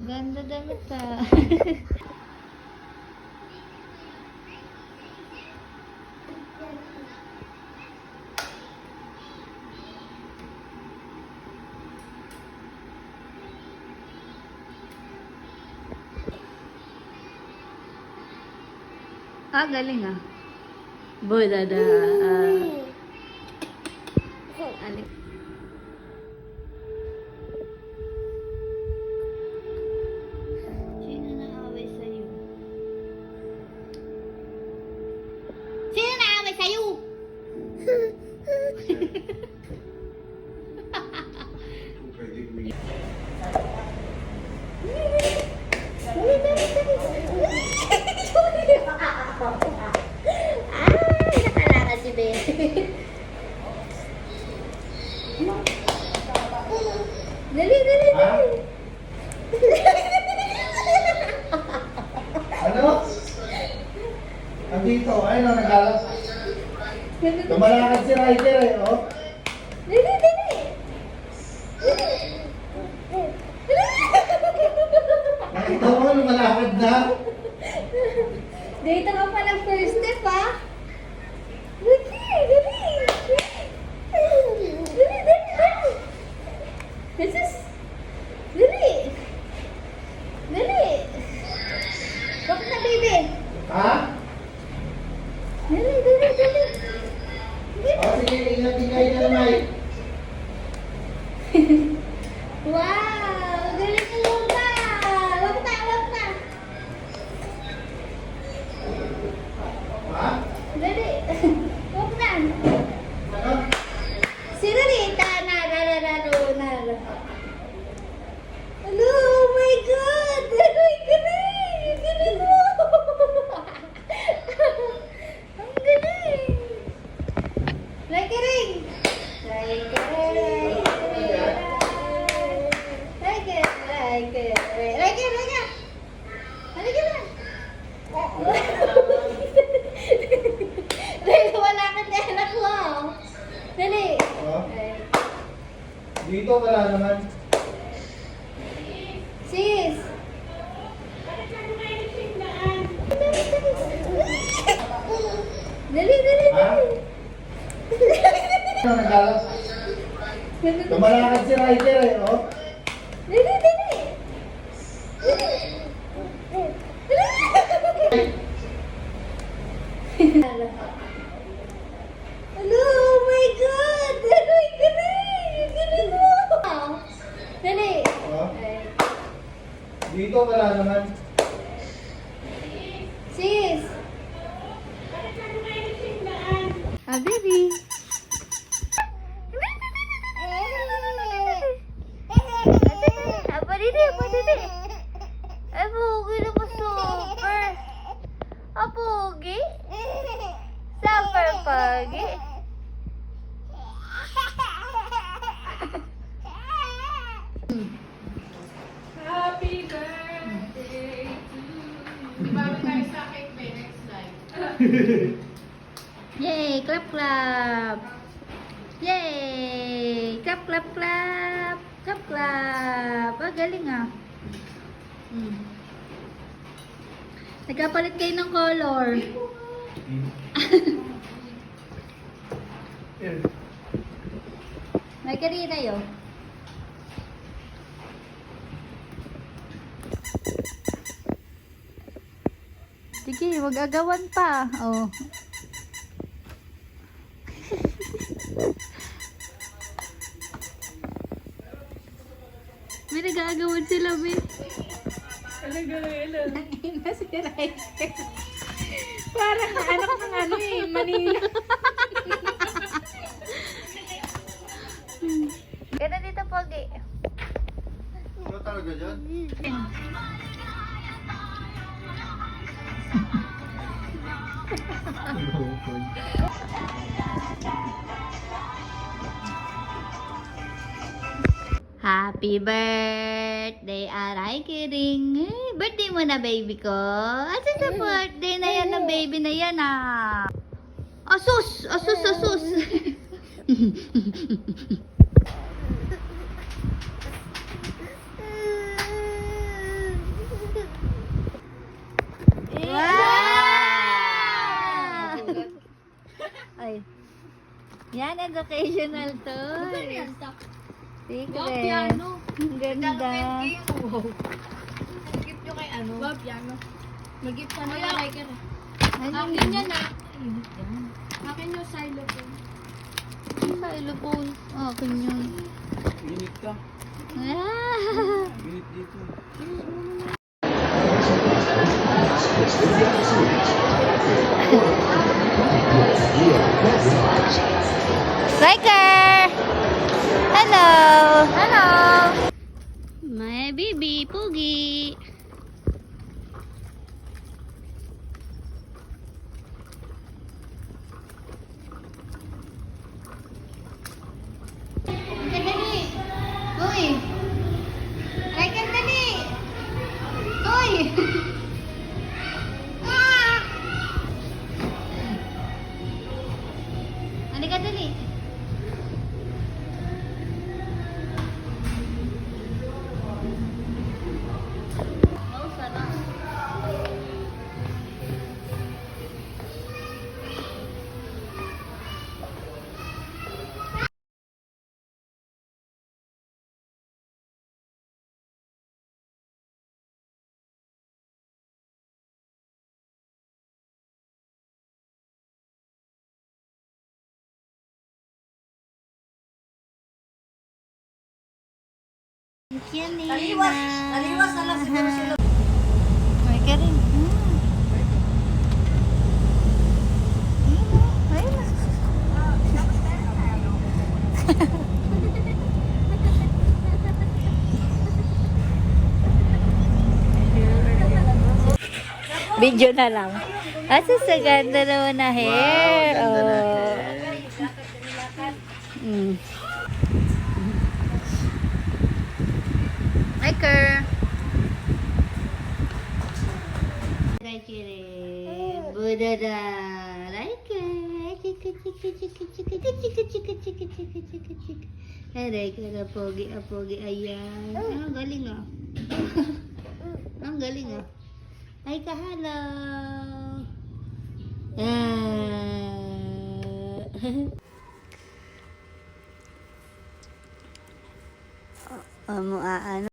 Ganda damit ah. Ah, galing ah. Bodada. Alik. Sino naaway sa'yo? Sino naaway sa'yo? Nakalakas si Ben. Dali, dali, dali. Ano? Andito, ayun o, naglalak. Tumalakad si Ryder eh, oh. Dali, dali. Nakita mo, lumalakad na. Dito ka pa ng first step, ha? Dali, dali. Dali, dali, dali. Jesus. Dali. Dali. Bakit na, baby? Ha? Dali, dali, dali. O sige, ingatin kayo na naman. Wow! Galing mo ba? Wag na, wag na. Ha? Dali. Wag na. Ano? Si Rita na. Hello, oh my God! Galing, galing! Galing mo! Ang galing! Like a ring! Like a ring! Like a, like a, like a, like a! Halika na! Dahil wala kang anak ko! Dali! Oh. Dito wala naman. Sis! Dali, dali, Ha? dali! Ano, naglalak. Tumalakad si Ryder eh, oh. Dali, dali! Hello, oh my God! Dali, dali! Galing mo! Dali! Oh. Dito wala naman. Sis! Ah, baby! Apa didi? Apa didi? Ay, pogi na mo super! Ah, pogi? Super pogi? Happy birthday to you. Bago tayo sa cake may next live. Yay! Clap, clap! Yay! Clap, clap, clap! Clap, clap! Ah, galing ah. Nagkapalit kayo ng color. May karina yun. Sige, wag agawan pa. Oh. May nag-aagawan sila, be. Talaga rin. Ina si Ryder. Parang anak ng ano eh, Manila. Ganda dito, Pogi. Ikaw talaga dyan? Happy birthday, Aray Kiring. Eh, birthday mo na, baby ko. Asa sa birthday na yan ng baby na yan, ah? Asus! Asus, asus! Yan, educational to. Wow, piano. Ang ganda. Wow. Nag-gift nyo kay ano? Wow, piano. Mag-gift ka na lang like Akin yan ah. Akin yung xylophone. Xylophone. Akin yun. Init ka. Ah. Init dito. Riker! Hello! Hello! My baby, Poogie! Dali! Uy! Riker, dali! Uy! Ah! Halika, dali! Oh, sarap. Yan, Taliwas! Taliwas na lang siguro sila. May ka rin. Video na lang. Asa sa ganda naman na hair. Wow, ganda na Oh. Mm. Riker. Riker. Budada. Riker. Chika chika chika chika chika chika chika chika chika chika chika. Riker, apogi, apogi. Ayan. Ah, galing ah. Ang galing ah. Ay, kahalo. Ano?